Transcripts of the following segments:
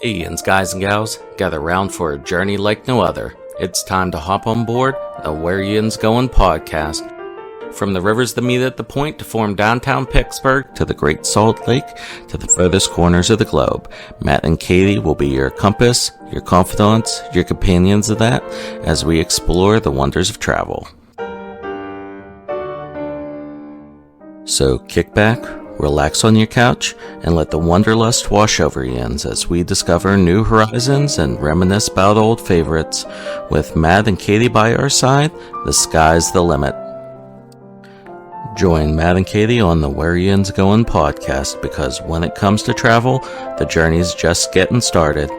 Hey, Yinz guys and gals, gather round for a journey like no other. It's time to hop on board the Where Yinz Goin podcast. From the rivers that meet at the point to form downtown Pittsburgh, to the Great Salt Lake, to the furthest corners of the globe, Matt and Katie will be your compass, your confidants, your companions of that, as we explore the wonders of travel. So kick back, relax on your couch, and let the wanderlust wash over Yinz as we discover new horizons and reminisce about old favorites. With Matt and Katie by our side, the sky's the limit. Join Matt and Katie on the Where Yinz Goin podcast, because when it comes to travel, the journey's just getting started.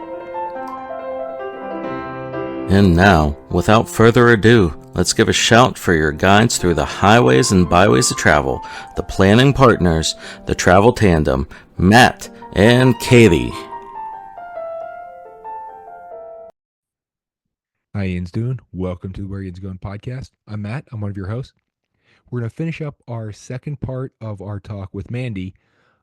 And now, without further ado, let's give a shout for your guides through the highways and byways of travel, the planning partners, the travel tandem, Matt and Katie. Hi, Yinz doing? Welcome to the Where Yinz Goin podcast. I'm Matt. I'm one of your hosts. We're going to finish up our second part of our talk with Mandy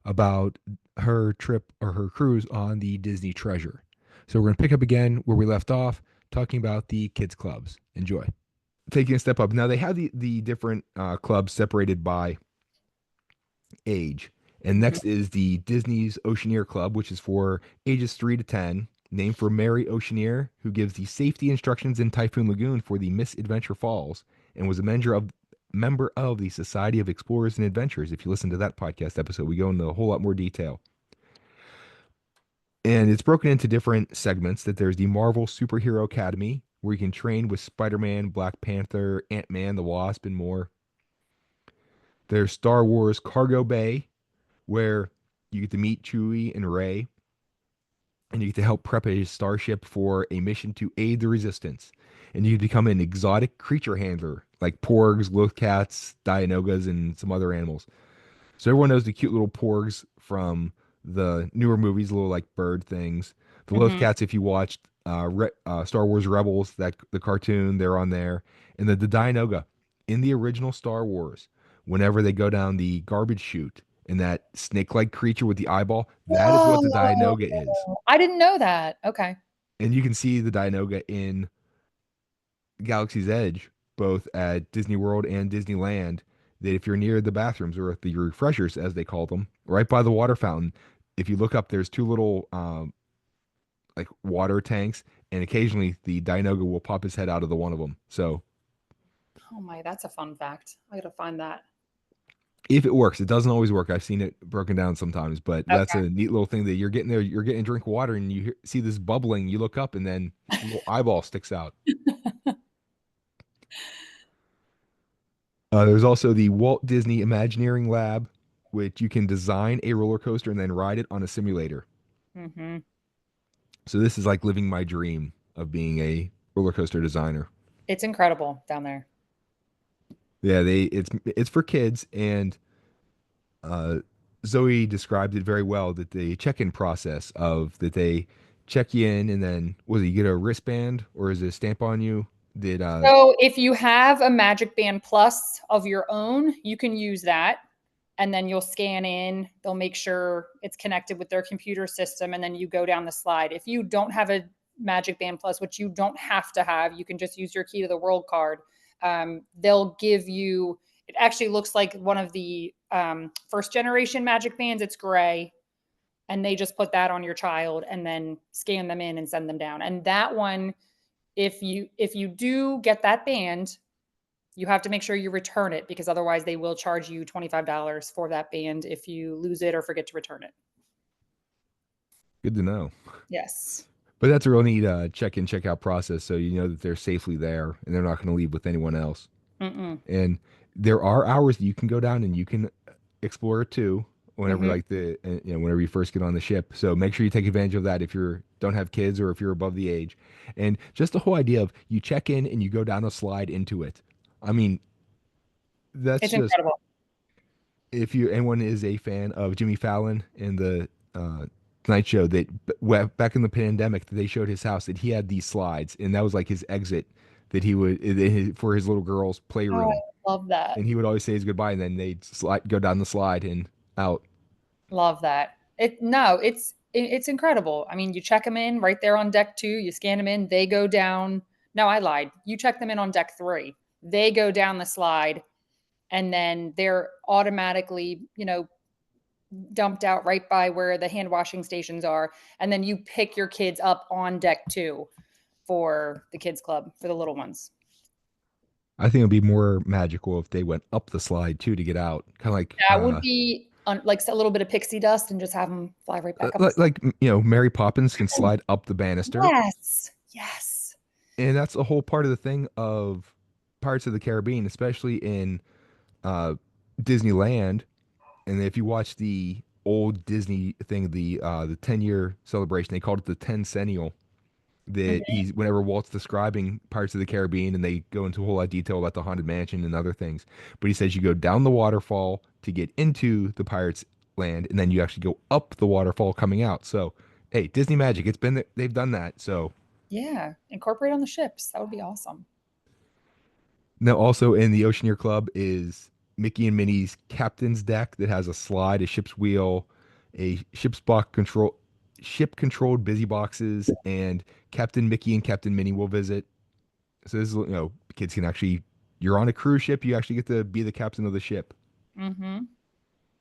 about her trip or her cruise on the Disney Treasure. So we're going to pick up again where we left off, talking about the kids clubs. Enjoy. Taking a step up. Now they have the different clubs separated by age. And next is the Disney's Oceaneer Club, which is for ages 3 to 10, named for Mary Oceaneer, who gives the safety instructions in Typhoon Lagoon for the Misadventure Falls, and was a member of the Society of Explorers and Adventurers. If you listen to that podcast episode, we go into a whole lot more detail. And it's broken into different segments. That there's the Marvel Superhero Academy, where you can train with Spider-Man, Black Panther, Ant-Man, the Wasp, and more. There's Star Wars Cargo Bay, where you get to meet Chewie and Rey, and you get to help prep a starship for a mission to aid the Resistance. And you become an exotic creature handler, like porgs, lothcats, Dianogas, and some other animals. So everyone knows the cute little porgs from the newer movies, little like bird things. The lothcats, if you watched Star Wars Rebels, that the cartoon, they're on there. And the Dianoga, in the original Star Wars, whenever they go down the garbage chute, and that snake-like creature with the eyeball, that is what the Dianoga is. I didn't know that. Okay. And you can see the Dianoga in Galaxy's Edge, both at Disney World and Disneyland, that if you're near the bathrooms, or the refreshers, as they call them, right by the water fountain, if you look up, there's two little like water tanks, and occasionally the Dianoga will pop his head out of the one of them. So, oh my, that's a fun fact. I gotta find that. If it works, it doesn't always work. I've seen it broken down sometimes, but that's a neat little thing that you're getting there. You're getting a drink of water, and you see this bubbling. You look up, and then a little eyeball sticks out. There's also the Walt Disney Imagineering Lab, which you can design a roller coaster and then ride it on a simulator. Mm-hmm. So this is like living my dream of being a roller coaster designer. It's incredible down there. Yeah, it's for kids, and Zoe described it very well, that the check-in process of that they check you in, and then you get a wristband, or is it a stamp on you? So if you have a Magic Band Plus of your own, you can use that, and then you'll scan in. They'll make sure it's connected with their computer system, and then you go down the slide. If you don't have a Magic Band Plus, which you don't have to have, you can just use your Key to the World card. They'll give you, it actually looks like one of the first generation Magic Bands. It's gray, and they just put that on your child and then scan them in and send them down. And that one, if you do get that band, you have to make sure you return it, because otherwise they will charge you $25 for that band if you lose it or forget to return it. Good to know. Yes. But that's a real neat check-in, check-out process, so you know that they're safely there and they're not going to leave with anyone else. Mm-mm. And there are hours that you can go down and you can explore it too, whenever whenever you first get on the ship. So make sure you take advantage of that if you don't have kids, or if you're above the age. And just the whole idea of you check in and you go down a slide into it. I mean, that's It's just incredible. If anyone is a fan of Jimmy Fallon and the Tonight Show, that back in the pandemic, they showed his house, that he had these slides, and that was like his exit, that he would for his little girl's playroom. I love that. And he would always say his goodbye, and then they'd go down the slide and out. Love that. It's it's incredible. I mean, you check them in right there on deck 2, you scan them in, they go down. No, I lied. You check them in on deck 3. They go down the slide and then they're automatically, dumped out right by where the hand washing stations are. And then you pick your kids up on deck 2 for the kids club for the little ones. I think it'd be more magical if they went up the slide too to get out. Kind of like That would be like a little bit of pixie dust and just have them fly right back up. Mary Poppins can slide up the banister. Yes. Yes. And that's a whole part of the thing of Pirates of the Caribbean, especially in Disneyland. And if you watch the old Disney thing, the 10-year celebration, they called it the Tencennial. That Mhm. he's whenever Walt's describing Pirates of the Caribbean, and they go into a whole lot of detail about the Haunted Mansion and other things. But he says you go down the waterfall to get into the Pirates land, and then you actually go up the waterfall coming out. So, hey, Disney Magic, they've done that. So Yeah. Incorporate on the ships. That would be awesome. now also in the Oceaneer Club is Mickey and Minnie's Captain's Deck that has a slide, a ship's wheel, a ship controlled busy boxes, and Captain Mickey and Captain Minnie will visit. So this is, kids can actually, you're on a cruise ship, you actually get to be the captain of the ship. Mm-hmm.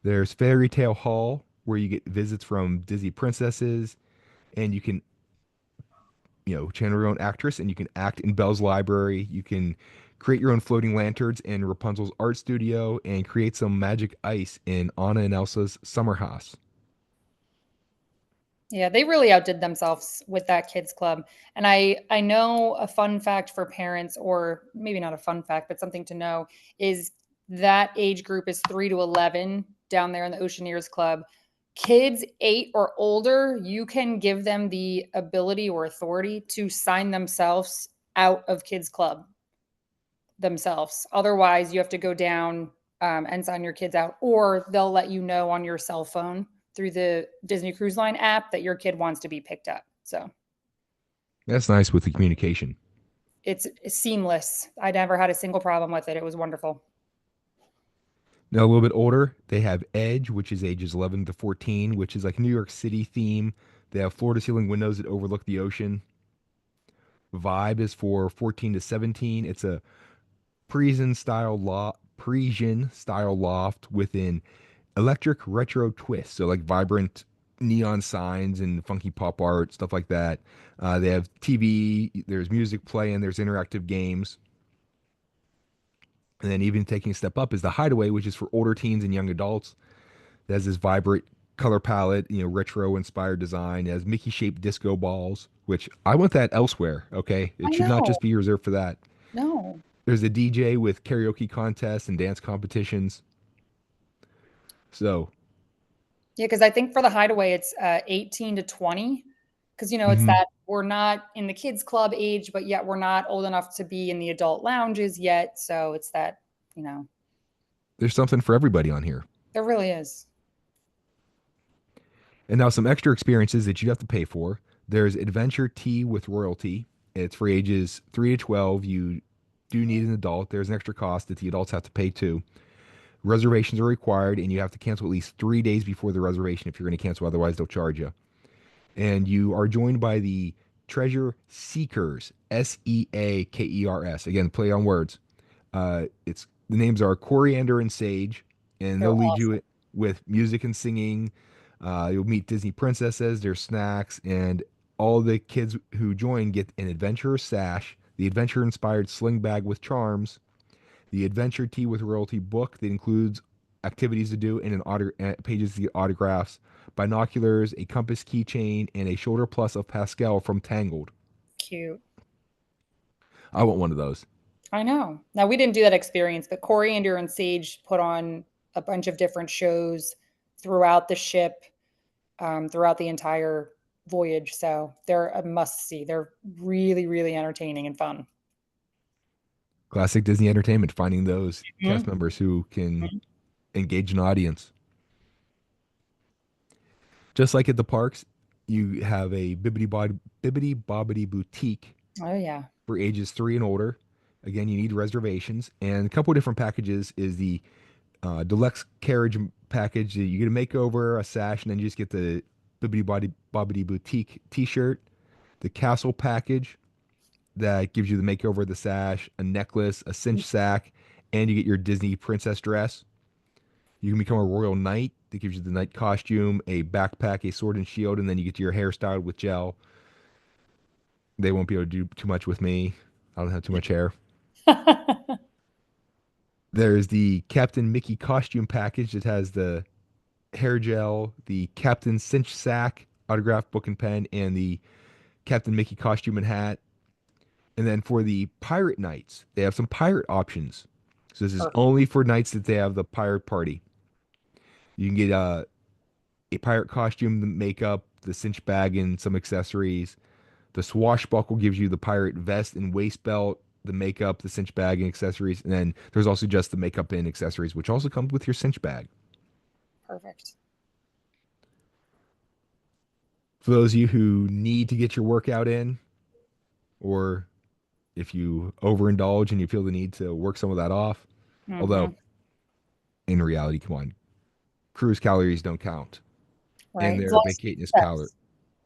There's Fairy Tale Hall, where you get visits from Disney princesses, and you can, channel your own actress, and you can act in Belle's library. You can create your own floating lanterns in Rapunzel's art studio, and create some magic ice in Anna and Elsa's summer house. Yeah, they really outdid themselves with that kids club. And I know a fun fact for parents, or maybe not a fun fact, but something to know is that age group is 3 to 11 down there in the Oceaneers Club. Kids 8 or older, you can give them the ability or authority to sign themselves out of kids club themselves. Otherwise, you have to go down and sign your kids out, or they'll let you know on your cell phone through the Disney Cruise Line app that your kid wants to be picked up. So That's nice with the communication. it's seamless. I never had a single problem with it. It was wonderful. Now, a little bit older, they have Edge, which is ages 11 to 14, which is like New York City theme. They have floor to ceiling windows that overlook the ocean. Vibe is for 14 to 17. It's a Parisian style loft with an electric retro twist. So like vibrant neon signs and funky pop art, stuff like that. They have TV, there's music playing, there's interactive games. And then even taking a step up is the Hideaway, which is for older teens and young adults. It has this vibrant color palette, retro inspired design. It has Mickey shaped disco balls, which I want that elsewhere. Okay. I It should not know. just be reserved for that. No. There's a DJ with karaoke contests and dance competitions. So, Yeah, because I think for the Hideaway, it's 18 to 20. Because, it's mhm, that we're not in the kids club age, but yet we're not old enough to be in the adult lounges yet. So it's that, there's something for everybody on here. there really is. And now some extra experiences that you have to pay for. There's Adventure Tea with Royalty. It's for ages 3 to 12. You do need an adult. There's an extra cost that the adults have to pay too. Reservations are required, and you have to cancel at least 3 days before the reservation if you're going to cancel. Otherwise, they'll charge you. And you are joined by the Treasure Seekers, Seakers. Again, play on words. It's the names are Coriander and Sage, and They're they'll lead awesome. you with music and singing. You'll meet Disney princesses, their snacks, and all the kids who join get an adventure sash, the adventure inspired sling bag with charms, the adventure tea with royalty book that includes activities to do and pages to get autographs, binoculars, a compass keychain, and a shoulder plus of Pascal from Tangled. Cute. I want one of those. I know. Now we didn't do that experience, but Coriander and Sage put on a bunch of different shows throughout the ship, throughout the entire voyage. So they're a must see. They're really, really entertaining and fun. Classic Disney entertainment, finding those cast Mhm. members who can engage an audience. Just like at the parks, you have a Bibbidi Bobbidi Boutique Oh yeah. for ages 3 and older. Again, you need reservations. And a couple of different packages is the deluxe carriage package. You get a makeover, a sash, and then you just get the Bibbidi Bobbidi Boutique t-shirt, the Castle package that gives you the makeover of the sash, a necklace, a cinch sack, and you get your Disney princess dress. You can become a royal knight that gives you the knight costume, a backpack, a sword and shield, and then you get your hair styled with gel. They won't be able to do too much with me. I don't have too much hair. There's the Captain Mickey costume package that has the hair gel, the Captain Cinch sack, autographed book and pen, and the Captain Mickey costume and hat. And then for the pirate nights, they have some pirate options. So this is Perfect. only for nights that they have the pirate party. You can get a pirate costume, the makeup, the cinch bag, and some accessories. The swashbuckle gives you the pirate vest and waist belt, the makeup, the cinch bag, and accessories. And then there's also just the makeup and accessories, which also comes with your cinch bag. Perfect. For those of you who need to get your workout in, or if you overindulge and you feel the need to work some of that off, although in reality, come on, cruise calories don't count. Right. And As their long as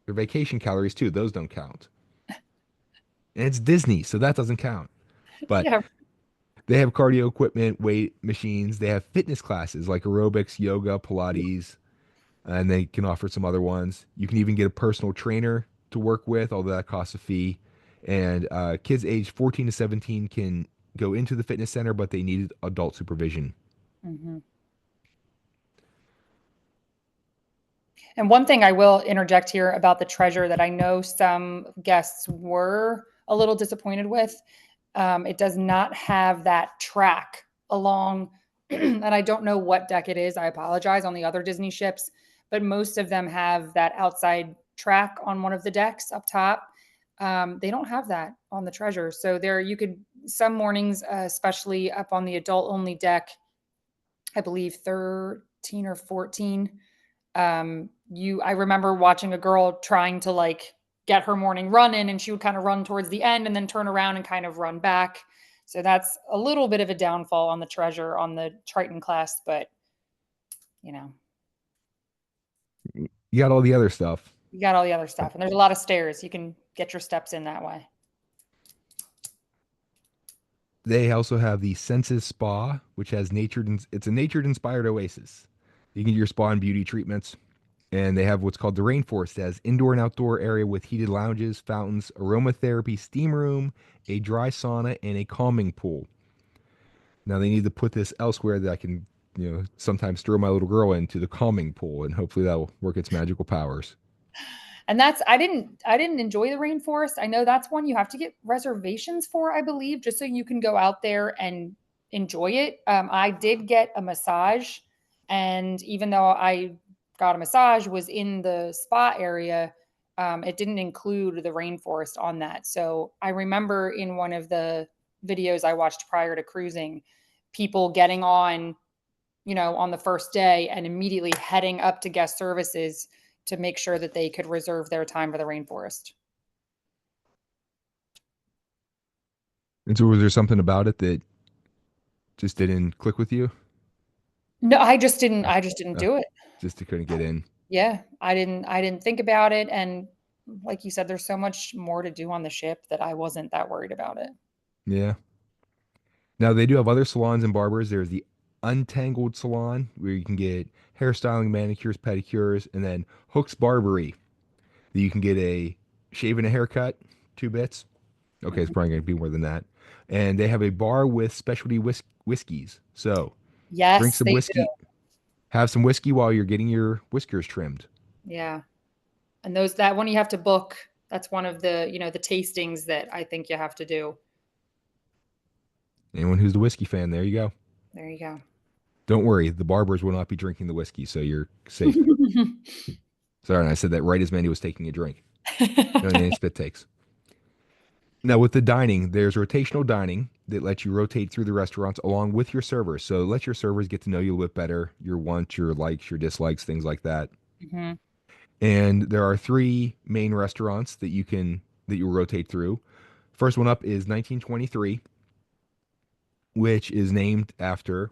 their vacation calories too, those don't count. And it's Disney, so that doesn't count. But yeah. they have cardio equipment, weight machines. They have fitness classes like aerobics, yoga, Pilates, and they can offer some other ones. You can even get a personal trainer to work with, although that costs a fee. And kids aged 14 to 17 can go into the fitness center, but they need adult supervision. Mm-hmm. And one thing I will interject here about the treasure that I know some guests were a little disappointed with. It does not have that track along, and I don't know what deck it is. I apologize on the other Disney ships, but most of them have that outside track on one of the decks up top. They don't have that on the treasure. So there, you could, some mornings, especially up on the adult only deck, I believe 13 or 14. I remember watching a girl trying to like get her morning run in, and she would kind of run towards the end and then turn around and kind of run back. So that's a little bit of a downfall on the treasure on the Triton class, but you know, You got all the other stuff. you got all the other stuff, and there's a lot of stairs. You can get your steps in that way. They also have the Senses Spa, which has it's a nature inspired oasis. You can get your spa and beauty treatments. And they have what's called the Rainforest. It has indoor and outdoor area with heated lounges, fountains, aromatherapy, steam room, a dry sauna, and a calming pool. Now they need to put this elsewhere that I can, sometimes throw my little girl into the calming pool, and hopefully that will work its magical powers. And I didn't enjoy the rainforest. I know that's one you have to get reservations for, I believe, just so you can go out there and enjoy it. I did get a massage, and even though I got a massage was in the spa area, it didn't include the rainforest on that. So I remember in one of the videos I watched prior to cruising, people getting on, on the first day and immediately heading up to guest services to make sure that they could reserve their time for the rainforest. And so was there something about it that just didn't click with you? No, I just didn't Uh, do it. just you couldn't get in. Yeah, I didn't think about it, and like you said, there's so much more to do on the ship that I wasn't that worried about it. Yeah. Now they do have other salons and barbers. There's the Untangled Salon where you can get hairstyling, manicures, pedicures, and then Hook's Barbery that you can get a shave and a haircut, 2 bits. Okay, it's Mhm. probably going to be more than that. And they have a bar with specialty whiskeys. So drink Yes, some they do. whiskey, have some whiskey while you're getting your whiskers trimmed. Yeah. And that one you have to book. That's one of the tastings that I think you have to do. Anyone who's the whiskey fan, there you go. There you go. Don't worry, the barbers will not be drinking the whiskey, so you're safe. Sorry, and I said that right as Mandy was taking a drink. No, any spit takes. Now, with the dining, there's rotational dining that lets you rotate through the restaurants along with your servers. So let your servers get to know you a little bit better, your wants, your likes, your dislikes, things like that. Mhm. And there are 3 main restaurants that you rotate through. First one up is 1923, which is named after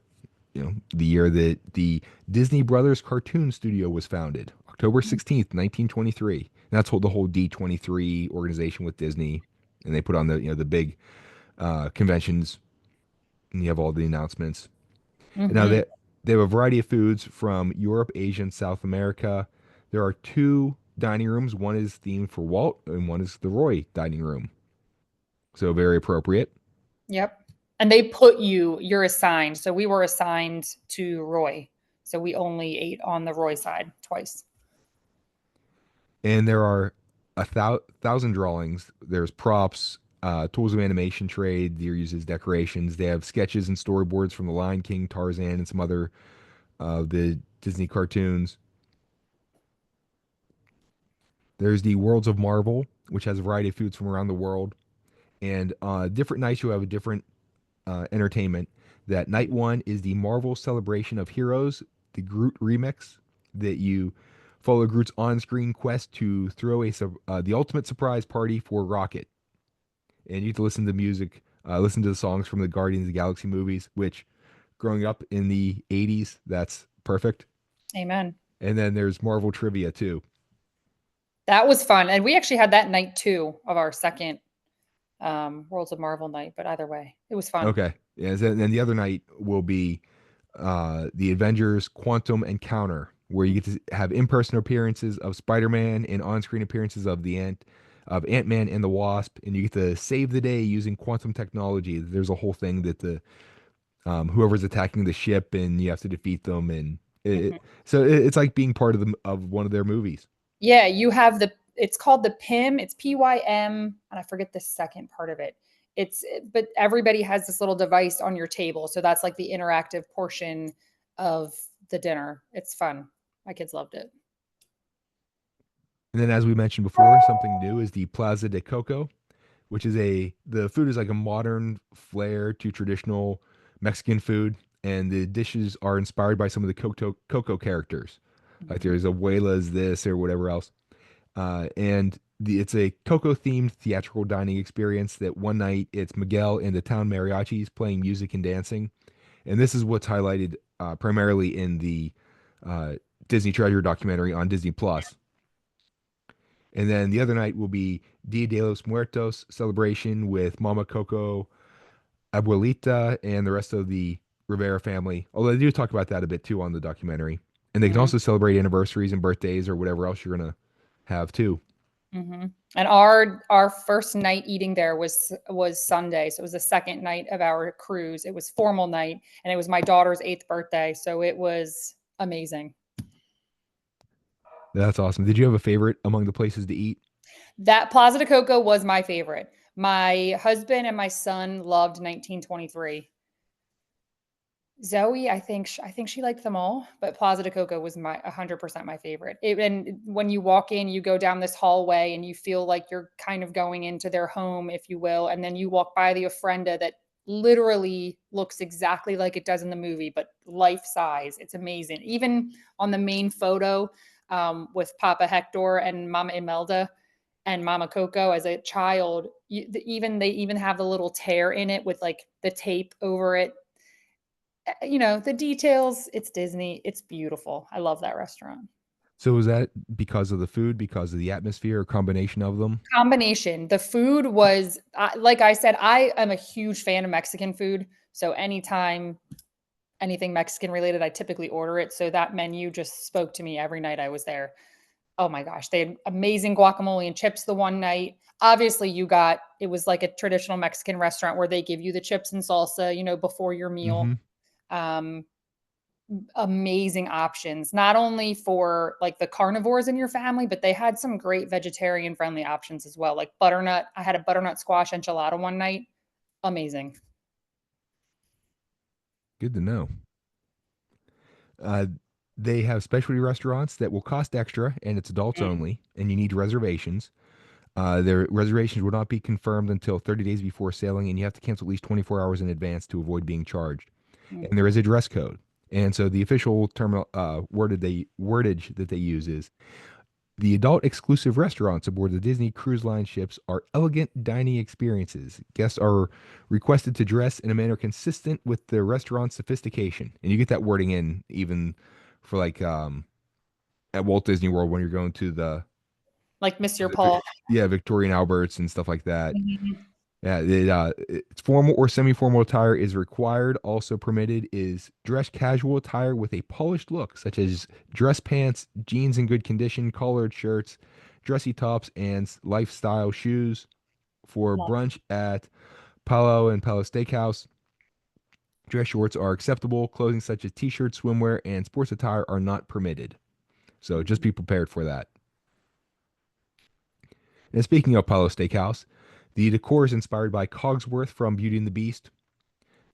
the year that the Disney Brothers cartoon studio was founded, October 16th, 1923. And that's what the whole D23 organization with Disney, and they put on the big conventions, and you have all the announcements. And now Mm-hmm. they have a variety of foods from Europe, Asia, and South America. There are two dining rooms. One is themed for Walt, and one is the Roy dining room. So very appropriate. Yep. And you're assigned. So we were assigned to Roy. So we only ate on the Roy side twice. And there are thousand drawings. There's props, tools of animation trade. They're used as decorations. They have sketches and storyboards from The Lion King, Tarzan, and some other the Disney cartoons. There's the Worlds of Marvel, which has a variety of foods from around the world. And different nights you have a different entertainment. That night one is the Marvel Celebration of Heroes, the Groot remix, that you follow Groot's on-screen quest to throw the ultimate surprise party for Rocket. And you get to listen to music, listen to the songs from the Guardians of the Galaxy movies, which growing up in the 80s, that's perfect. Amen. And then there's Marvel trivia too. That was fun. And we actually had that night too of our second Worlds of Marvel night. But either way, it was fun. Okay. Yeah, and then the other night will be the Avengers Quantum Encounter, where you get to have in-person appearances of Spider-Man and on-screen appearances of Ant-Man and the Wasp, and you get to save the day using quantum technology. There's a whole thing that the whoever's attacking the ship, and you have to defeat them, and Mhm. it's like being part of one of their movies. Yeah, you have it's called the PIM. It's PYM, and I forget the second part of it. But everybody has this little device on your table. So that's like the interactive portion of the dinner. It's fun. My kids loved it. And then, as we mentioned before, something new is the Plaza de Coco, which is the food is like a modern flair to traditional Mexican food, and the dishes are inspired by some of the Coco characters. Like Mhm. there's Abuela's this or whatever else, and it's a Coco themed theatrical dining experience. That one night it's Miguel and the town mariachis playing music and dancing, and this is what's highlighted primarily in the Disney Treasure documentary on Disney Plus. And then the other night will be Dia de los Muertos celebration with Mama Coco, Abuelita, and the rest of the Rivera family. Although they do talk about that a bit too on the documentary. And they can Mhm. also celebrate anniversaries and birthdays or whatever else you're gonna have too. Mhm. And our first night eating there was Sunday. So it was the second night of our cruise. It was formal night, and it was my daughter's 8th birthday. So it was amazing. That's awesome. Did you have a favorite among the places to eat? That Plaza de Coco was my favorite. My husband and my son loved 1923. Zoe, I think she liked them all, but Plaza de Coco was my 100% my favorite. And when you walk in, you go down this hallway and you feel like you're kind of going into their home, if you will, and then you walk by the ofrenda that literally looks exactly like it does in the movie, but life size. It's amazing. Even on the main photo with Papa Hector and Mama Imelda and Mama Coco as a child, they even have the little tear in it with like the tape over it. The details. It's Disney. It's beautiful. I love that restaurant. So was that because of the food, because of the atmosphere, or combination of them? Combination. The food was, like I said, I am a huge fan of Mexican food. So anytime anything Mexican related, I typically order it. So that menu just spoke to me every night I was there. Oh my gosh, they had amazing guacamole and chips the one night. Obviously, it was like a traditional Mexican restaurant where they give you the chips and salsa, before your meal. Mm-hmm. Um, Amazing options, not only for like the carnivores in your family, but they had some great vegetarian friendly options as well. Like butternut. I had a butternut squash enchilada one night. Amazing. Good to know. Uh, they have specialty restaurants that will cost extra, and it's adults Mm, only, and you need reservations. Their reservations will not be confirmed until 30 days before sailing, and you have to cancel at least 24 hours in advance to avoid being charged. And there mhm. is a dress code. And so the official terminal wordage that they use is the adult exclusive restaurants aboard the Disney Cruise Line ships are elegant dining experiences. Guests are requested to dress in a manner consistent with the restaurant's sophistication. And you get that wording in even for like at Walt Disney World when you're going to Like Monsieur the Paul. yeah, Victorian Alberts and stuff like that. Mhm. Yeah, it's formal or semi-formal attire is required. Also permitted is dress casual attire with a polished look, such as dress pants, jeans in good condition, collared shirts, dressy tops, and lifestyle shoes. For Yeah. brunch at Palo and Palo Steakhouse, dress shorts are acceptable. Clothing such as t-shirts, swimwear, and sports attire are not permitted. So just Mhm. be prepared for that. And speaking of Palo Steakhouse, the decor is inspired by Cogsworth from Beauty and the Beast.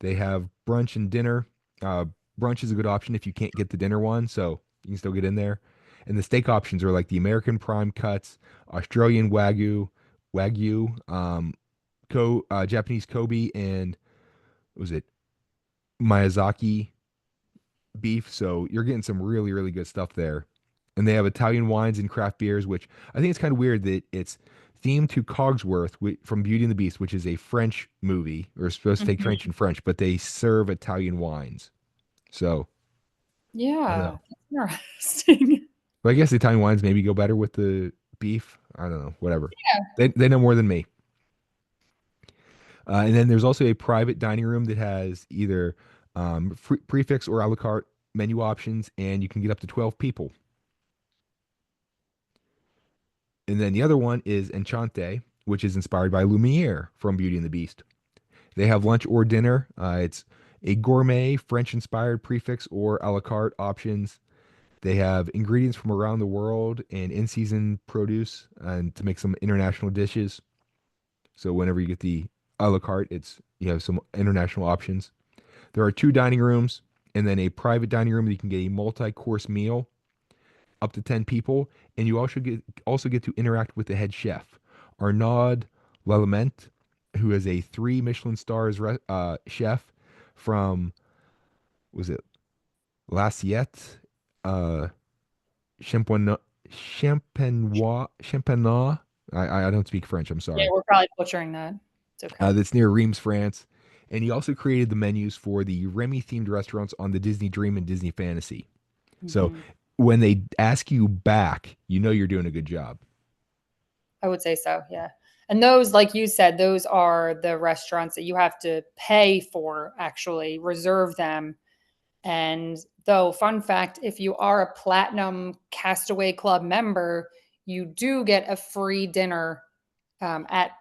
They have brunch and dinner. Uh, Brunch is a good option if you can't get the dinner one, so you can still get in there. And the steak options are like the American prime cuts, Australian wagyu, Japanese Kobe, and what was it Miyazaki beef. So you're getting some really really good stuff there. And they have Italian wines and craft beers, which I think it's kind of weird that it's themed to Cogsworth from Beauty and the Beast, which is a French movie or supposed to take Mhm. French and French, but they serve Italian wines. So I don't Yeah, know. that's interesting. But I guess the Italian wines maybe go better with the beef. I don't know. Whatever. Yeah. They know more than me. And then there's also a private dining room that has either prefix or a la carte menu options, and you can get up to 12 people. And then the other one is Enchante, which is inspired by Lumiere from Beauty and the Beast. They have lunch or dinner. It's a gourmet, French inspired prefix or a la carte options. They have ingredients from around the world and in season produce and to make some international dishes. So whenever you get the a la carte, you have some international options. There are two dining rooms and then a private dining room that you can get a multi-course meal up to 10 people, and you also get to interact with the head chef, Arnaud Lallement, who is a three Michelin stars chef from was it L'assiette, uh, Champenois, Champenois. I don't speak French. I'm Yeah, sorry. we're probably butchering that. It's okay. That's near Reims, France. And he also created the menus for the Remy themed restaurants on the Disney Dream and Disney Fantasy. So Hmm. when they ask you back, you know you're doing a good job. I would say so. Yeah. And those, like you said, those are the restaurants that you have to pay for, actually reserve them. And though, fun fact, if you are a Platinum Castaway Club member, you do get a free dinner um, at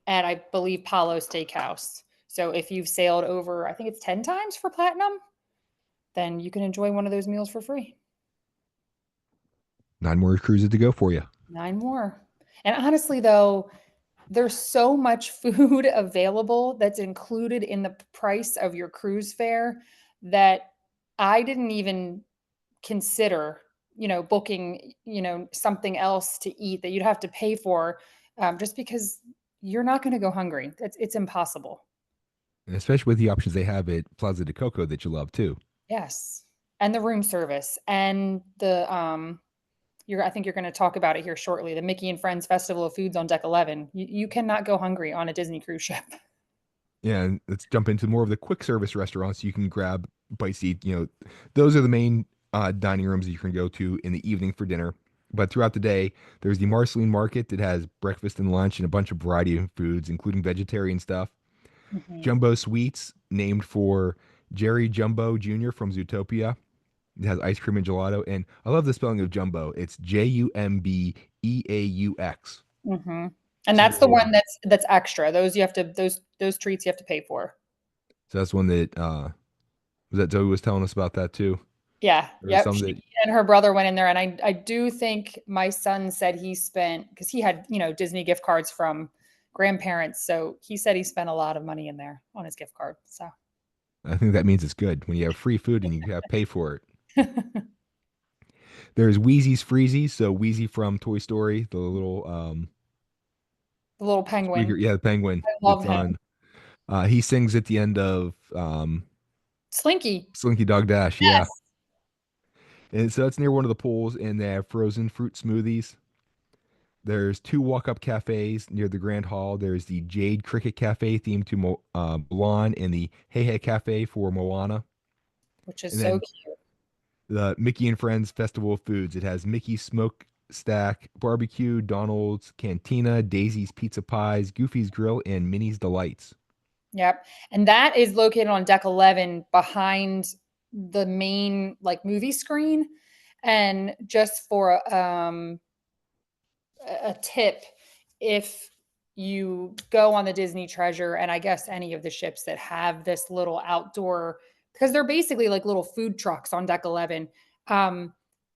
I believe Palo Steakhouse. So if you've sailed over, I think it's 10 times for Platinum, then you can enjoy one of those meals for free. 9 more cruises to go for you. 9 more. And honestly, though, there's so much food available that's included in the price of your cruise fare that I didn't even consider, booking, something else to eat that you'd have to pay for, just because you're not going to go hungry. It's impossible. And especially with the options they have at Plaza de Coco that you love too. Yes. And the room service and the I think you're going to talk about it here shortly. The Mickey and Friends Festival of Foods on Deck 11. You cannot go hungry on a Disney cruise ship. Yeah, and let's jump into more of the quick service restaurants you can grab bites to eat. Those are the main dining rooms that you can go to in the evening for dinner. But throughout the day, there's the Marceline Market that has breakfast and lunch and a bunch of variety of foods, including vegetarian stuff. Mhm. Jumbo Sweets, named for Jerry Jumbo Jr. from Zootopia. It has ice cream and gelato. And I love the spelling of Jumbo. It's Jumbeaux. Mhm. And So that's the good. one that's extra. Those you have to those treats you have to pay for. So that's one that was that Zoe was telling us about that too. Yeah. There was Yep. some She that and her brother went in there, and I do think my son said he spent, because he had, Disney gift cards from grandparents. So he said he spent a lot of money in there on his gift card. So I think that means it's good when you have free food and you have pay for it. There's Wheezy's Freezy, so Wheezy from Toy Story, the little the little squeaker, penguin. yeah, the penguin I love that's him. on. He sings at the end of Slinky. Slinky Dog Dash, yeah. Yes. And so that's near one of the pools, and they have frozen fruit smoothies. There's two walk-up cafes near the Grand Hall. There's the Jade Cricket Cafe themed to Mulan, and the Hey Hey Cafe for Moana. Which is And so then cute. The Mickey and Friends Festival of Foods. It has Mickey's Smokestack Barbecue, Donald's Cantina, Daisy's Pizza Pies, Goofy's Grill, and Minnie's Delights. Yep. And that is located on deck 11 behind the main like movie screen. And just for a tip, if you go on the Disney Treasure and I guess any of the ships that have this little outdoor, because they're basically like little food trucks on deck 11,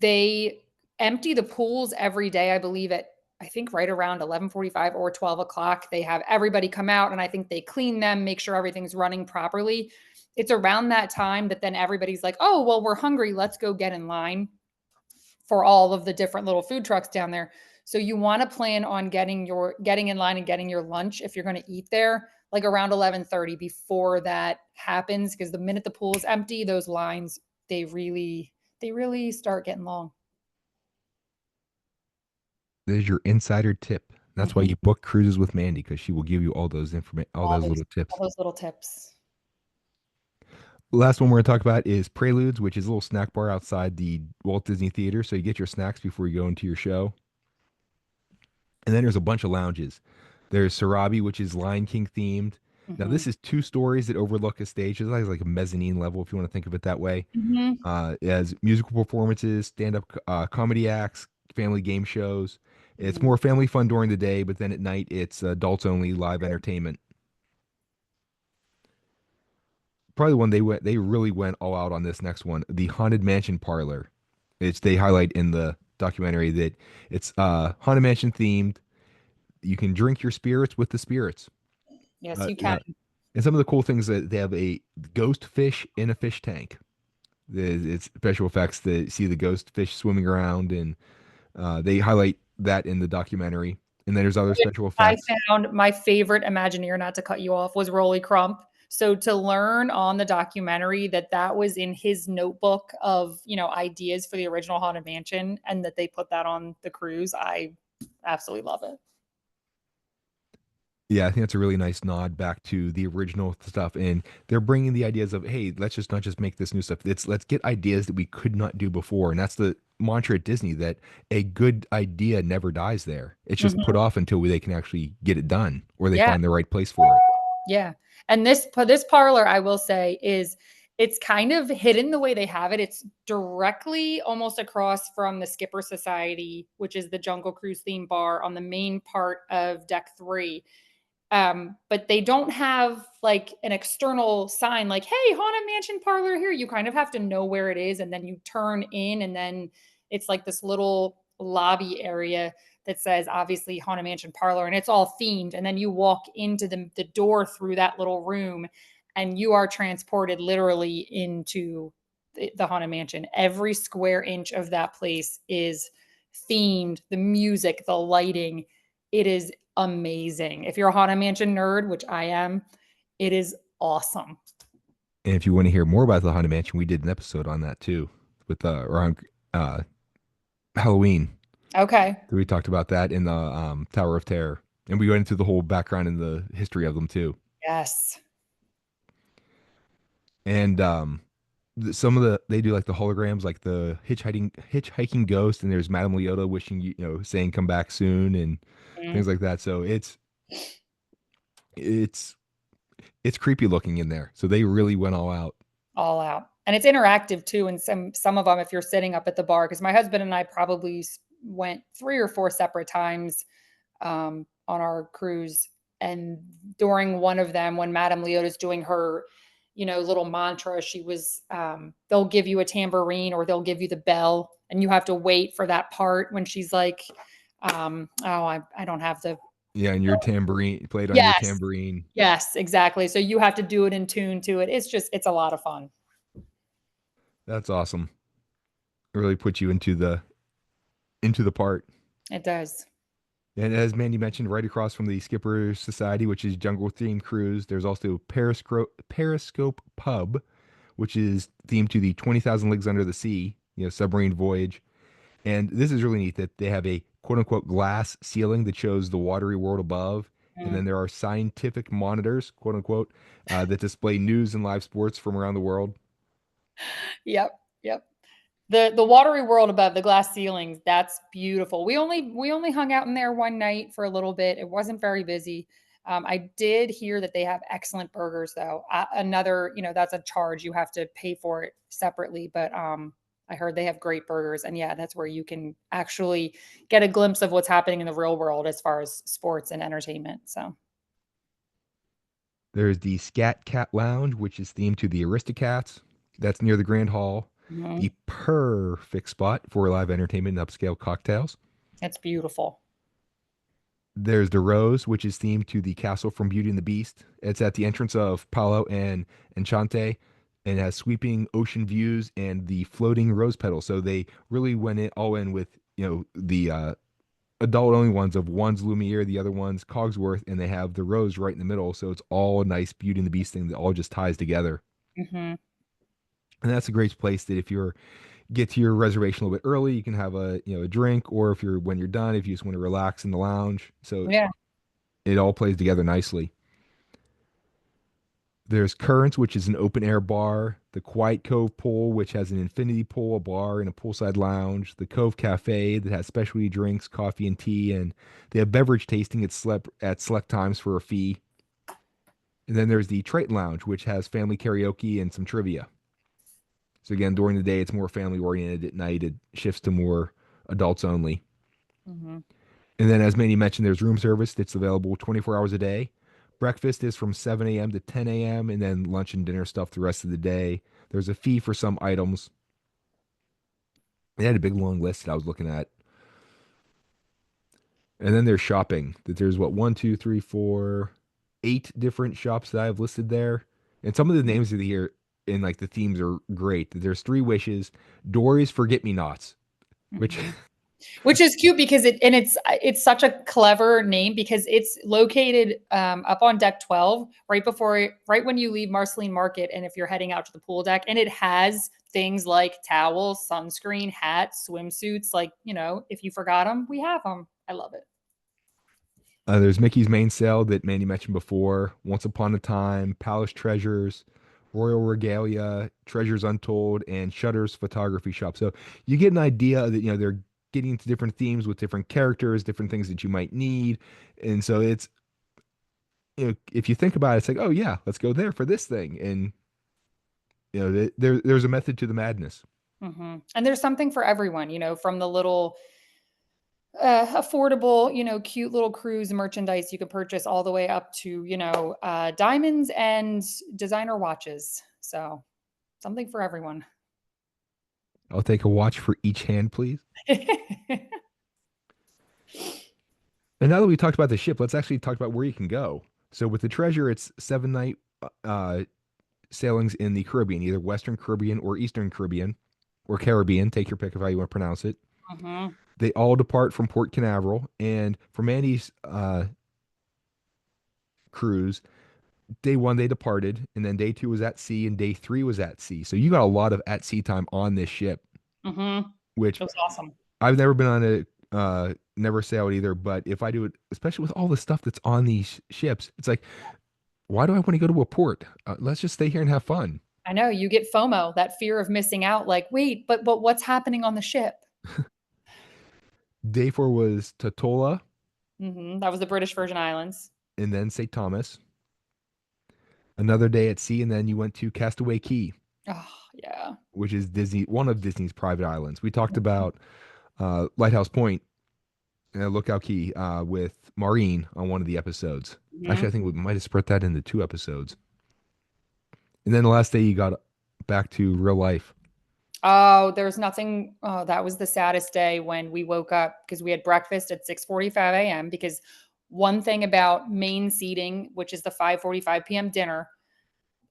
they empty the pools every day, I believe at I think right around 11:45 or 12 o'clock. They have everybody come out and I think they clean them, make sure everything's running properly. It's around that time that then everybody's like, oh, well, we're hungry. Let's go get in line for all of the different little food trucks down there. So you want to plan on getting in line and getting your lunch if you're going to eat there like around 11:30 before that happens, because the minute the pool is empty, those lines they really start getting long. There's your insider tip. That's why Mhm. you book cruises with Mandy, because she will give you all those all All those those little tips. all those little tips. The last one we're going to talk about is Preludes, which is a little snack bar outside the Walt Disney Theater. So you get your snacks before you go into your show. And then there's a bunch of lounges. There's Sarabi, which is Lion King themed. Now, Mhm. this is two stories that overlook a stage. It's like a mezzanine level, if you want to think of it that way. Mhm. It has musical performances, stand-up comedy acts, family game shows. It's Mhm. more family fun during the day, but then at night it's adults only live entertainment. Probably one they really went all out on this next one, the Haunted Mansion Parlor. It's they highlight in the documentary that it's Haunted Mansion themed. You can drink your spirits with the spirits. Yes, you can. Yeah. And some of the cool things that they have a ghost fish in a fish tank. It's special effects that see the ghost fish swimming around, and they highlight that in the documentary. And then there's other special I effects. found my favorite Imagineer, not to cut you off, was Rolly Crump. So to learn on the documentary that that was in his notebook of, ideas for the original Haunted Mansion and that they put that on the cruise, I absolutely love it. Yeah, I think that's a really nice nod back to the original stuff, and they're bringing the ideas of, hey, let's just not just make this new stuff. Let's get ideas that we could not do before, and that's the mantra at Disney that a good idea never dies there. It's just put Mhm. off until they can actually get it done, or they Yeah. find the right place for it. Yeah. And this parlor, I will say, it's kind of hidden the way they have it. It's directly almost across from the Skipper Society, which is the Jungle Cruise theme bar on the main part of deck 3. But they don't have like an external sign like, hey, Haunted Mansion Parlor here. You kind of have to know where it is, and then you turn in, and then it's like this little lobby area that says obviously Haunted Mansion Parlor, and it's all themed. And then you walk into the door through that little room, and you are transported literally into the Haunted Mansion. Every square inch of that place is themed, the music, the lighting. It is amazing. If you're a Haunted Mansion nerd, which I am, it is awesome. And if you want to hear more about the Haunted Mansion, we did an episode on that too, with around uh, Halloween. Okay. We talked about that in the Tower of Terror, and we went into the whole background and the history of them too. Yes. And some of they do like the holograms, like the hitchhiking ghost, and there's Madame Leota wishing saying come back soon and things Mhm. like that. So it's it's creepy looking in there. So they really went all out. All out. And it's interactive too. And some of them, if you're sitting up at the bar, because my husband and I probably went 3 or 4 separate times on our cruise. And during one of them, when Madame Leota's doing her, little mantra, they'll give you a tambourine or they'll give you the bell, and you have to wait for that part when she's like, oh, I don't have the, Yeah, and your tambourine played on your yes, tambourine. yes, exactly. So you have to do it in tune to it. It's a lot of fun. That's awesome. It really puts you into the part. It does. And as Mandy mentioned, right across from the Skipper Society, which is jungle themed cruise, there's also Periscope Pub, which is themed to the 20,000 Leagues Under the Sea, submarine voyage. And this is really neat that they have a quote unquote glass ceiling that shows the watery world above. And Mm. then there are scientific monitors, quote unquote, that display news and live sports from around the world. Yep. Yep. The watery world above the glass ceilings, that's beautiful. We only hung out in there one night for a little bit. It wasn't very busy. I did hear that they have excellent burgers, though. Another, that's a charge. You have to pay for it separately, but I heard they have great burgers, and yeah, that's where you can actually get a glimpse of what's happening in the real world as far as sports and entertainment. So, There's the Scat Cat Lounge, which is themed to the Aristocats. That's near the Grand Hall. mhm, The perfect spot for live entertainment and upscale cocktails. it's beautiful. There's the Rose, which is themed to the castle from Beauty and the Beast. It's at the entrance of Palo and Enchante, and it has sweeping ocean views and the floating rose petals. So they really went all in with the adult only ones of one's Lumiere, the other one's Cogsworth, and they have the Rose right in the middle. So it's all a nice Beauty and the Beast thing that all just ties together. Hmm. And that's a great place that if you're get to your reservation a little bit early, you can have a drink, or if when you're done, if you just want to relax in the lounge. So Yeah. it all plays together nicely. There's Currents, which is an open air bar. The Quiet Cove Pool, which has an infinity pool, a bar, and a poolside lounge. The Cove Cafe that has specialty drinks, coffee, and tea, and they have beverage tasting at select times for a fee. And then there's the Triton Lounge, which has family karaoke and some trivia. So again, during the day, it's more family oriented. At night, it shifts to more adults only. Hmm. And then, as Mandy mentioned, there's room service that's available 24 hours a day. Breakfast is from 7 a.m. to 10 a.m., and then lunch and dinner stuff the rest of the day. There's a fee for some items. They had a big long list that I was looking at. And then there's shopping. That there's what, one, two, three, four, 8 different shops that I have listed there. And some of the names of the here and like the themes are great. There's Three Wishes, Dory's Forget Me Nots, which Hmm. Which is cute because it's such a clever name because it's located up on deck 12 right when you leave Marceline Market, and if you're heading out to the pool deck, and it has things like towels, sunscreen, hats, swimsuits, like, if you forgot them, we have them. I love it. there's Mickey's Main Sale that Mandy mentioned before, Once Upon a Time, Palace Treasures, Royal Regalia, Treasures Untold, and Shutter's Photography Shop. So you get an idea that they're getting into different themes with different characters, different things that you might need, and so it's if you think about it, it's like, oh yeah, let's go there for this thing, and there's a method to the madness. Hmm. And there's something for everyone, from the little affordable, cute little cruise merchandise you can purchase all the way up to, diamonds and designer watches. So something for everyone. I'll take a watch for each hand, please. And now that we talked about the ship, let's actually talk about where you can go. So with the Treasure, it's 7-night sailings in the Caribbean, either Western Caribbean or Eastern Caribbean or Caribbean. Take your pick of how you want to pronounce it. Hmm. They all depart from Port Canaveral. And for Mandy's cruise, day 1 they departed, and then day 2 was at sea, and day 3 was at sea. So you got a lot of at sea time on this ship, Hmm. which It was awesome. I've never been on a never sailed either. But if I do it, especially with all the stuff that's on these ships, it's like, why do I want to go to a port? Let's just stay here and have fun. I know you get FOMO, that fear of missing out. Like, wait, but what's happening on the ship? Day 4 was Totola That was the British Virgin Islands. and then St. Thomas. Another day at sea, and then you went to Castaway Key, Oh, yeah. which is one of Disney's private islands. We talked about Lighthouse Point and Lookout Key with Maureen on one of the episodes. Mhm. Actually, I think we might have spread that into 2 episodes. And then the last day you got back to real life. Oh, there's nothing. Oh, that was the saddest day when we woke up because we had breakfast at 6:45 a.m. Because one thing about main seating, which is the 5:45 p.m. dinner,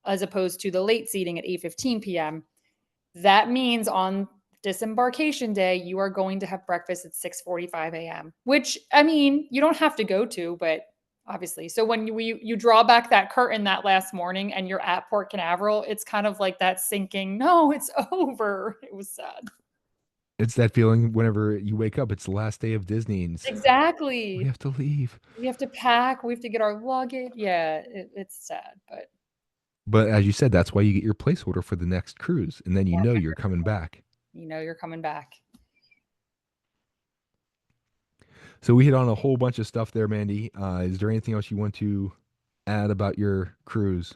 as opposed to the late seating at 8:15 p.m., that means on disembarkation day, you are going to have breakfast at 6:45 a.m., which, I mean, you don't have to go to, but obviously. So when you draw back that curtain that last morning and you're at Port Canaveral, it's kind of like that sinking, no, it's over. It was sad. It's that feeling whenever you wake up, it's the last day of Disney and we Exactly. have to leave. We have to pack. We have to get our luggage. Yeah, it's sad, but But as you said, that's why you get your placeholder for the next cruise, and then you know you're coming back. you know you're coming back. So we hit on a whole bunch of stuff there, Mandy. Is there anything else you want to add about your cruise?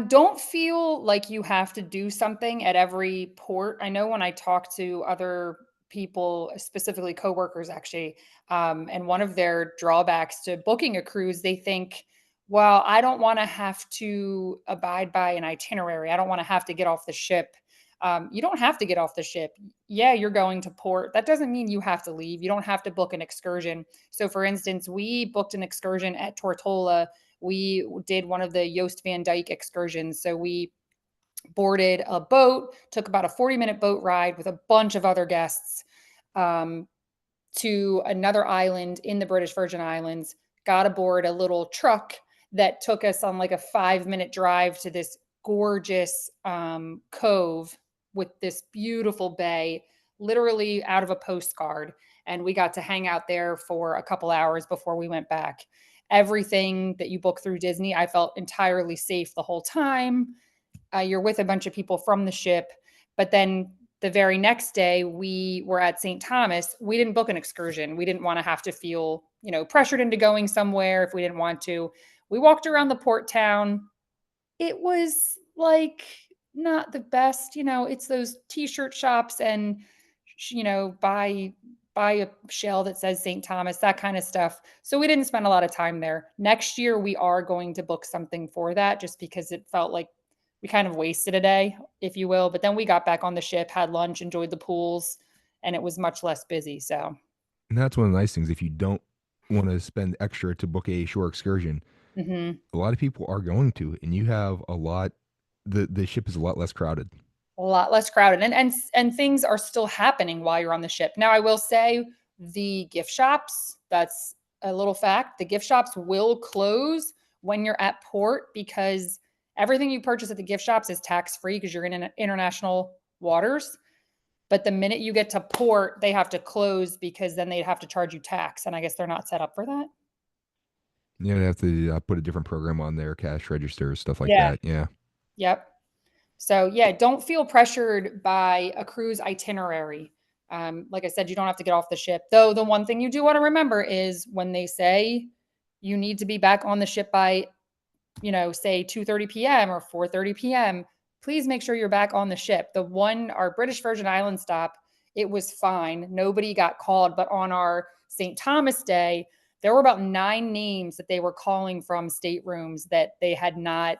Don't feel like you have to do something at every port. I know when I talk to other people, specifically coworkers, actually, and one of their drawbacks to booking a cruise, they think, well, I don't want to have to abide by an itinerary. I don't want to have to get off the ship. You don't have to get off the ship. Yeah, you're going to port. That doesn't mean you have to leave. You don't have to book an excursion. So, for instance, we booked an excursion at Tortola. We did one of the Joost van Dyke excursions. So we boarded a boat, took about a 40-minute boat ride with a bunch of other guests um, to another island in the British Virgin Islands, got aboard a little truck that took us on like a 5-minute drive to this gorgeous cove with this beautiful bay, literally out of a postcard. And we got to hang out there for a couple hours before we went back. Everything that you book through Disney, I felt entirely safe the whole time. You're with a bunch of people from the ship. But then the very next day, we were at St. Thomas. We didn't book an excursion. We didn't want to have to feel, pressured into going somewhere if we didn't want to. We walked around the port town. It was like not the best, it's those t-shirt shops and, buy a shell that says St. Thomas, that kind of stuff. So we didn't spend a lot of time there. Next year, we are going to book something for that just because it felt like we kind of wasted a day, if you will. But then we got back on the ship, had lunch, enjoyed the pools, and it was much less busy. So, And that's one of the nice things. If you don't want to spend extra to book a shore excursion, mhm. a lot of people are going to, and you have a lot. The ship is a lot less crowded. A lot less crowded, and things are still happening while you're on the ship. Now, I will say the gift shops, that's a little fact, the gift shops will close when you're at port because everything you purchase at the gift shops is tax-free because you're in international waters. But the minute you get to port, they have to close because then they'd have to charge you tax. And I guess they're not set up for that. You have to put a different program on their cash registers, stuff like Yeah. that. Yeah. Yep. So yeah, don't feel pressured by a cruise itinerary. Like I said, you don't have to get off the ship. Though the one thing you do want to remember is when they say you need to be back on the ship by, say 2:30 p.m. or 4:30 p.m., please make sure you're back on the ship. Our British Virgin Island stop, it was fine. Nobody got called. But on our St. Thomas Day, there were about 9 names that they were calling from staterooms that they had not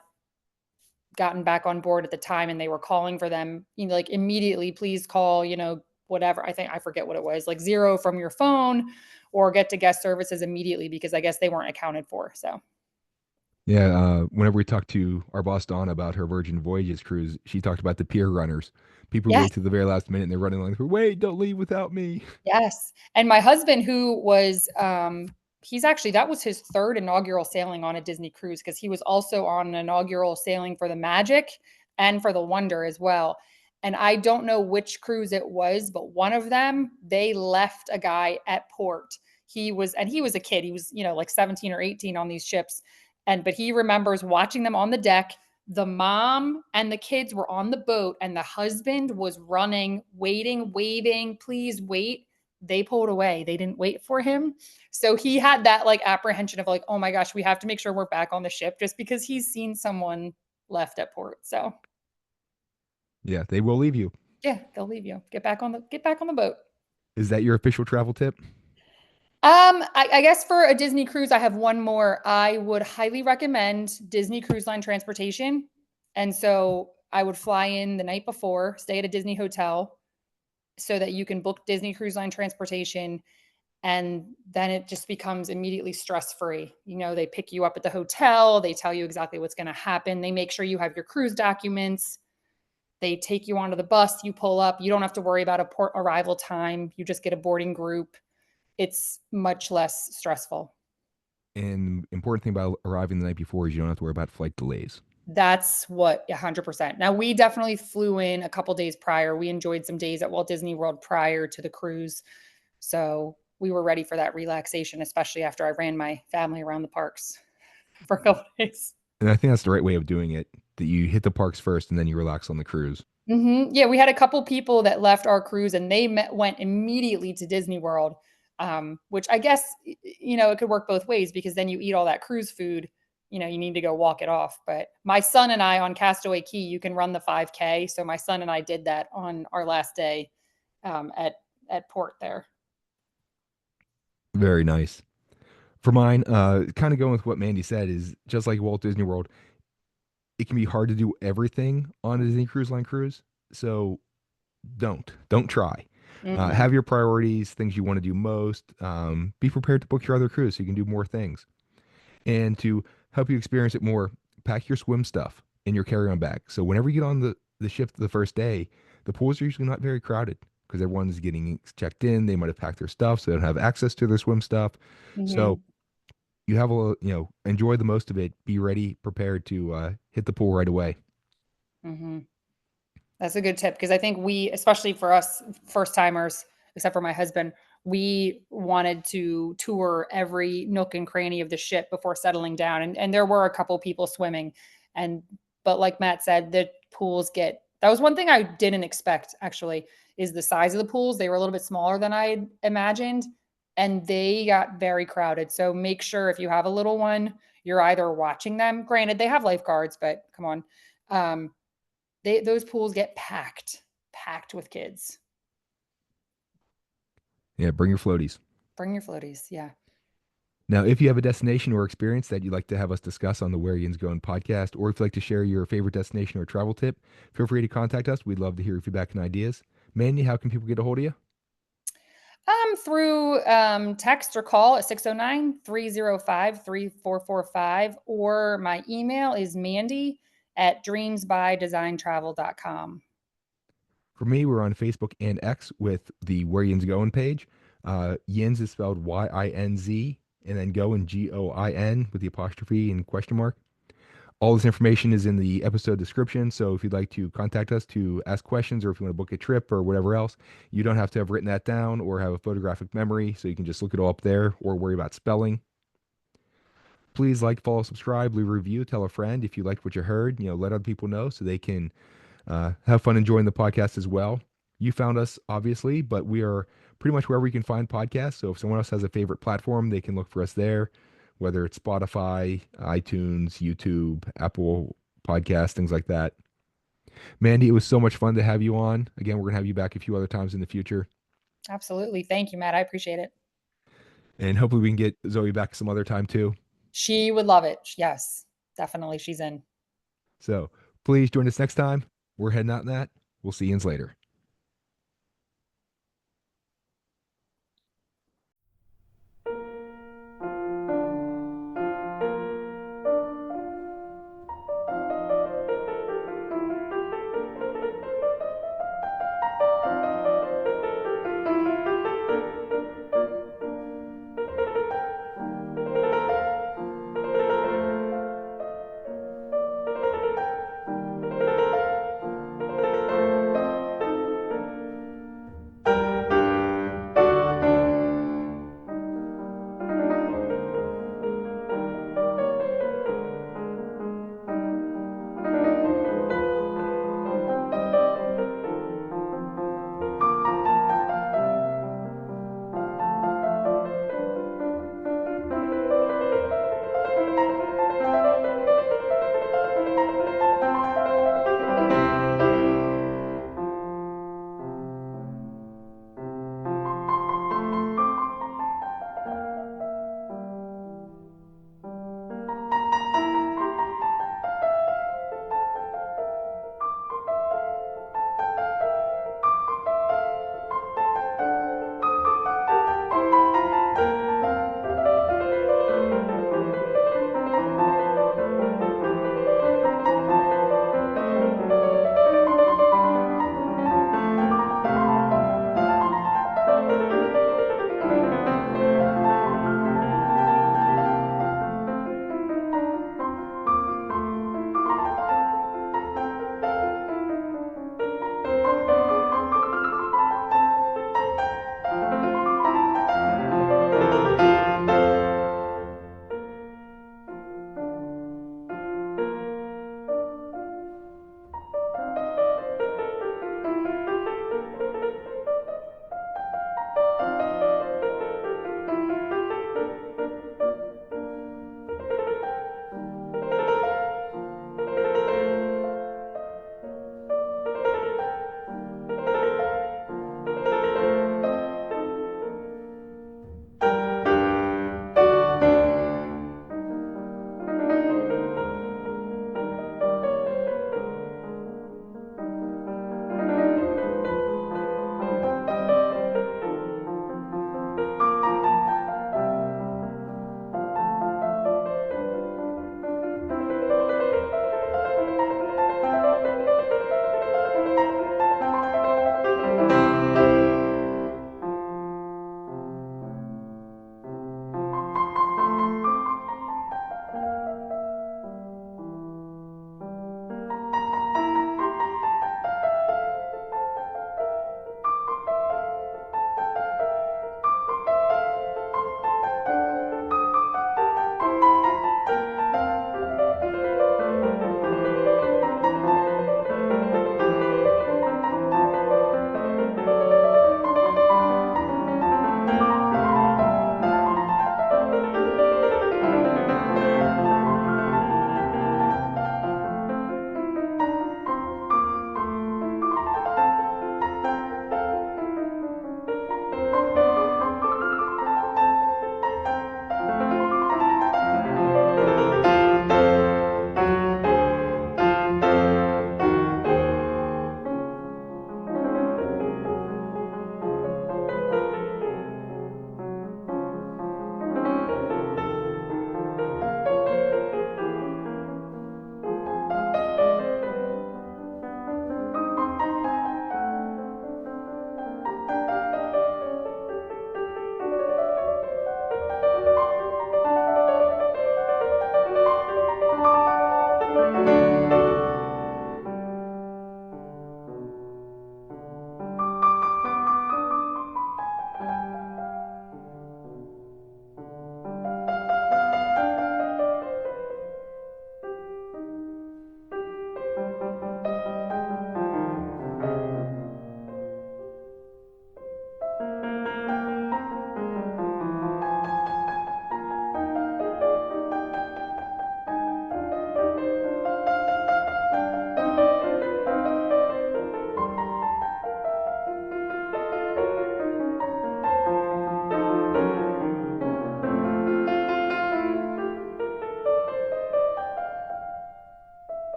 gotten back on board at the time, and they were calling for them, like immediately, please call, whatever. I forget what it was, like 0 from your phone or get to guest services immediately because I guess they weren't accounted for. So Yeah. Whenever we talked to our boss Dawn about her Virgin Voyages cruise, she talked about the pier runners. People yes, wait to the very last minute and they're running along. Wait, don't leave without me. yes. And my husband, who was, that was his 3rd inaugural sailing on a Disney cruise because he was also on an inaugural sailing for the Magic and for the Wonder as well. And I don't know which cruise it was, but one of them, they left a guy at port. He was a kid. He was, like 17 or 18 on these ships. But he remembers watching them on the deck. The mom and the kids were on the boat and the husband was running, waiting, waving, please wait. They pulled away. They didn't wait for him. So he had that like apprehension of like, oh my gosh, we have to make sure we're back on the ship just because he's seen someone left at port. So Yeah, they will leave you. yeah, they'll leave you. Get back on the boat. Is that your official travel tip? I guess for a Disney cruise, I have one more. I would highly recommend Disney Cruise Line transportation. And so I would fly in the night before, stay at a Disney hotel so that you can book Disney Cruise Line transportation. And then it just becomes immediately stress-free. They pick you up at the hotel. They tell you exactly what's going to happen. They make sure you have your cruise documents. They take you onto the bus. You pull up. You don't have to worry about a port arrival time. You just get a boarding group. It's much less stressful. And important thing about arriving the night before is you don't have to worry about flight delays. That's what 100%. Now, we definitely flew in a couple days prior. We enjoyed some days at Walt Disney World prior to the cruise. So we were ready for that relaxation, especially after I ran my family around the parks for a couple days. And I think that's the right way of doing it, that you hit the parks first and then you relax on the cruise. Yeah, we had a couple people that left our cruise and they went immediately to Disney World, which I guess, it could work both ways because then you eat all that cruise food, you need to go walk it off. But my son and I on Castaway Key, you can run the 5K. So my son and I did that on our last day at port there. Very nice. For mine, kind of going with what Mandy said, is just like Walt Disney World, it can be hard to do everything on a Disney Cruise Line cruise. So don't try. Have your priorities, things you want to do most. Be prepared to book your other cruise so you can do more things. And to help you experience it more, pack your swim stuff in your carry-on bag. So whenever you get on the ship the first day, the pools are usually not very crowded because everyone's getting checked in. They might have packed their stuff, so they don't have access to their swim stuff. So you have enjoy the most of it. Be ready, prepared to hit the pool right away. That's a good tip because I think especially for us first timers, except for my husband, we wanted to tour every nook and cranny of the ship before settling down. And there were a couple people swimming. But like Matt said, the pools that was one thing I didn't expect actually, is the size of the pools. They were a little bit smaller than I imagined and they got very crowded. So make sure if you have a little one, you're either watching them. Granted, they have lifeguards, but come on. Those pools get packed with kids. Yeah, bring your floaties. Bring your floaties. Yeah. Now, if you have a destination or experience that you'd like to have us discuss on the Where Yinz Goin podcast, or if you'd like to share your favorite destination or travel tip, feel free to contact us. We'd love to hear your feedback and ideas. Mandy, how can people get a hold of you? Through text or call at 609-305-3445, or my email is mandy@dreamsbydesigntravel.com. For me, we're on Facebook and X with the Where Yinz Goin page. Yinz is spelled Yinz, and then Goin, Goin, with the apostrophe and question mark. All this information is in the episode description. So if you'd like to contact us to ask questions, or if you want to book a trip or whatever else, you don't have to have written that down or have a photographic memory. So you can just look it all up there or worry about spelling. Please like, follow, subscribe, leave a review, tell a friend if you liked what you heard. Let other people know so they can have fun enjoying the podcast as well. You found us, obviously, but we are pretty much wherever you can find podcasts. So if someone else has a favorite platform, they can look for us there, whether it's Spotify, iTunes, YouTube, Apple Podcasts, things like that. Mandy, it was so much fun to have you on. Again, we're going to have you back a few other times in the future. Absolutely. Thank you, Matt. I appreciate it. And hopefully we can get Zoe back some other time too. She would love it. Yes, definitely. She's in. So please join us next time. We're heading out in that. We'll see you later.